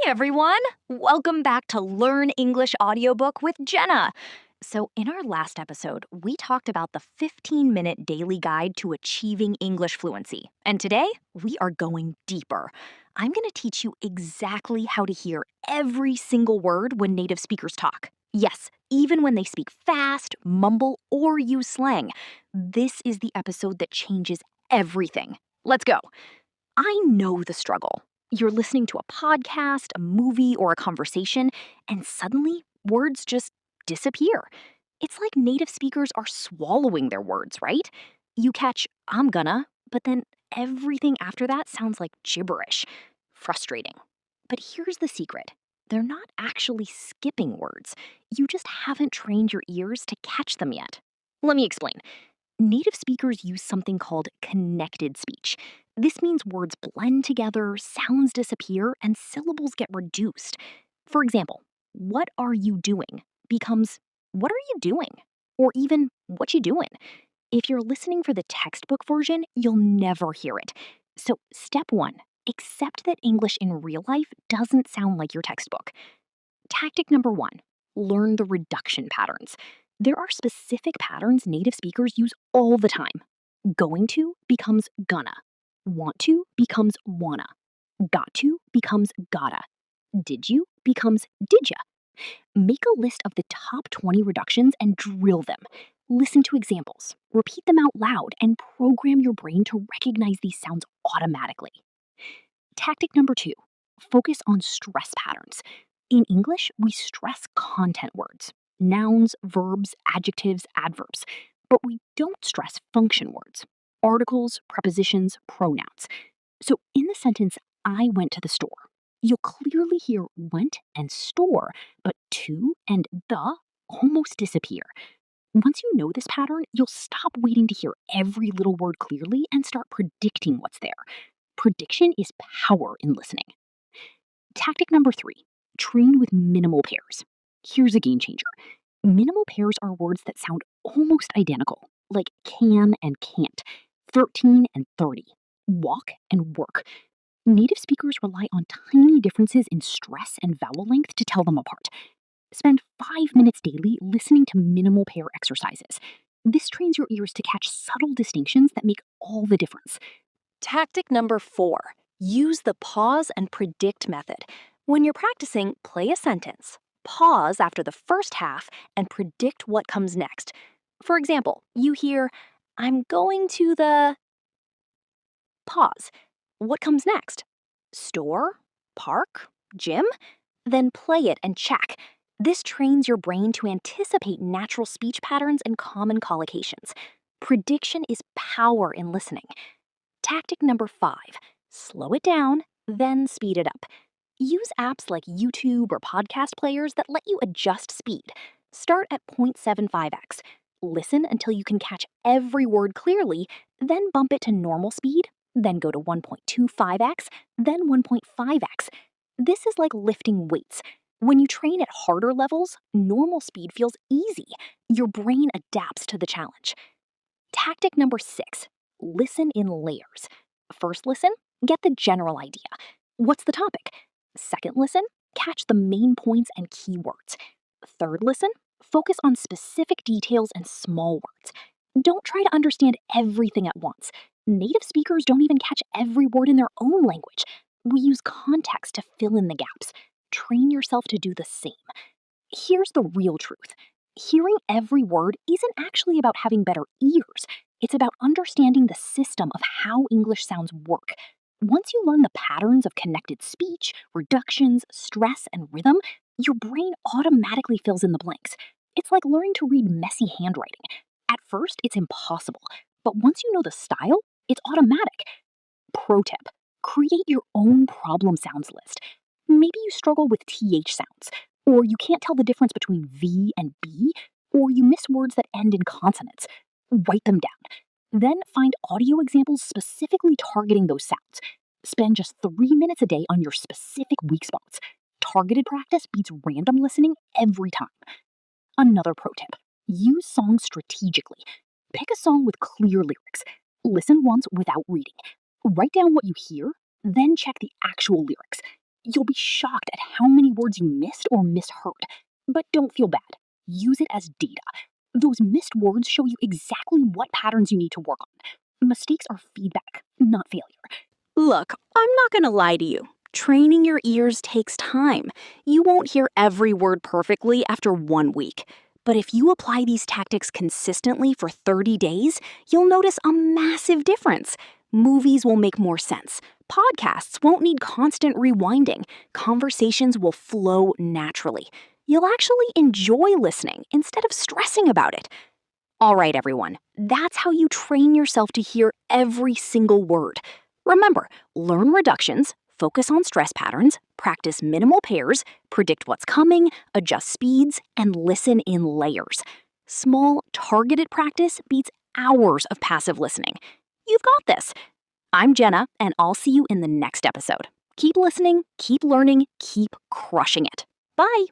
everyone! Welcome back to Learn English Audiobook with Jenna. So, in our last episode, we talked about the 15-minute daily guide to achieving English fluency. And today, we are going deeper. I'm going to teach you exactly how to hear every single word when native speakers talk. Yes, even when they speak fast, mumble, or use slang. This is the episode that changes everything. Let's go. I know the struggle. You're listening to a podcast, a movie, or a conversation, and suddenly words just disappear. It's like native speakers are swallowing their words, right? You catch, I'm gonna, but then everything after that sounds like gibberish. Frustrating. But here's the secret. They're not actually skipping words. You just haven't trained your ears to catch them yet. Let me explain. Native speakers use something called connected speech. This means words blend together, sounds disappear, and syllables get reduced. For example, what are you doing becomes what are you doing? Or even what you doing? If you're listening for the textbook version, you'll never hear it. So, step 1, accept that English in real life doesn't sound like your textbook. Tactic number 1, learn the reduction patterns. There are specific patterns native speakers use all the time. Going to becomes gonna. Want to becomes wanna. Got to becomes gotta. Did you becomes didya. Make a list of the top 20 reductions and drill them. Listen to examples, repeat them out loud, and program your brain to recognize these sounds automatically. Tactic number 2, focus on stress patterns. In English, we stress content words, nouns, verbs, adjectives, adverbs, but we don't stress function words, articles, prepositions, pronouns. So in the sentence, I went to the store, you'll clearly hear went and store, but to and the almost disappear. Once you know this pattern, you'll stop waiting to hear every little word clearly and start predicting what's there. Prediction is power in listening. Tactic number 3, train with minimal pairs. Here's a game changer. Minimal pairs are words that sound almost identical, like can and can't, 13 and 30, walk and work. Native speakers rely on tiny differences in stress and vowel length to tell them apart. Spend 5 minutes daily listening to minimal pair exercises. This trains your ears to catch subtle distinctions that make all the difference. Tactic number 4, use the pause and predict method. When you're practicing, play a sentence, pause after the first half, and predict what comes next. For example, you hear, I'm going to the... Pause. What comes next? Store? Park? Gym? Then play it and check. This trains your brain to anticipate natural speech patterns and common collocations. Prediction is power in listening. Tactic number 5, slow it down, then speed it up. Use apps like YouTube or podcast players that let you adjust speed. Start at 0.75x. Listen until you can catch every word clearly, then bump it to normal speed, then go to 1.25x, then 1.5x. This is like lifting weights. When you train at harder levels, normal speed feels easy. Your brain adapts to the challenge. Tactic number 6, listen in layers. First listen, get the general idea. What's the topic? Second listen, catch the main points and keywords. Third listen, focus on specific details and small words. Don't try to understand everything at once. Native speakers don't even catch every word in their own language. We use context to fill in the gaps. Train yourself to do the same. Here's the real truth. Hearing every word isn't actually about having better ears. It's about understanding the system of how English sounds work. Once you learn the patterns of connected speech, reductions, stress, and rhythm, your brain automatically fills in the blanks. It's like learning to read messy handwriting. At first, it's impossible, but once you know the style, it's automatic. Pro tip, create your own problem sounds list. Maybe you struggle with TH sounds, or you can't tell the difference between V and B, or you miss words that end in consonants. Write them down. Then find audio examples specifically targeting those sounds. Spend just 3 minutes a day on your specific weak spots. Targeted practice beats random listening every time. Another pro tip, use songs strategically. Pick a song with clear lyrics. Listen once without reading. Write down what you hear, then check the actual lyrics. You'll be shocked at how many words you missed or misheard. But don't feel bad. Use it as data. Those missed words show you exactly what patterns you need to work on. Mistakes are feedback, not failure. Look, I'm not gonna lie to you. Training your ears takes time. You won't hear every word perfectly after 1 week. But if you apply these tactics consistently for 30 days, you'll notice a massive difference. Movies will make more sense. Podcasts won't need constant rewinding. Conversations will flow naturally. You'll actually enjoy listening instead of stressing about it. All right, everyone, that's how you train yourself to hear every single word. Remember, learn reductions, focus on stress patterns, practice minimal pairs, predict what's coming, adjust speeds, and listen in layers. Small, targeted practice beats hours of passive listening. You've got this. I'm Jenna, and I'll see you in the next episode. Keep listening, keep learning, keep crushing it. Bye.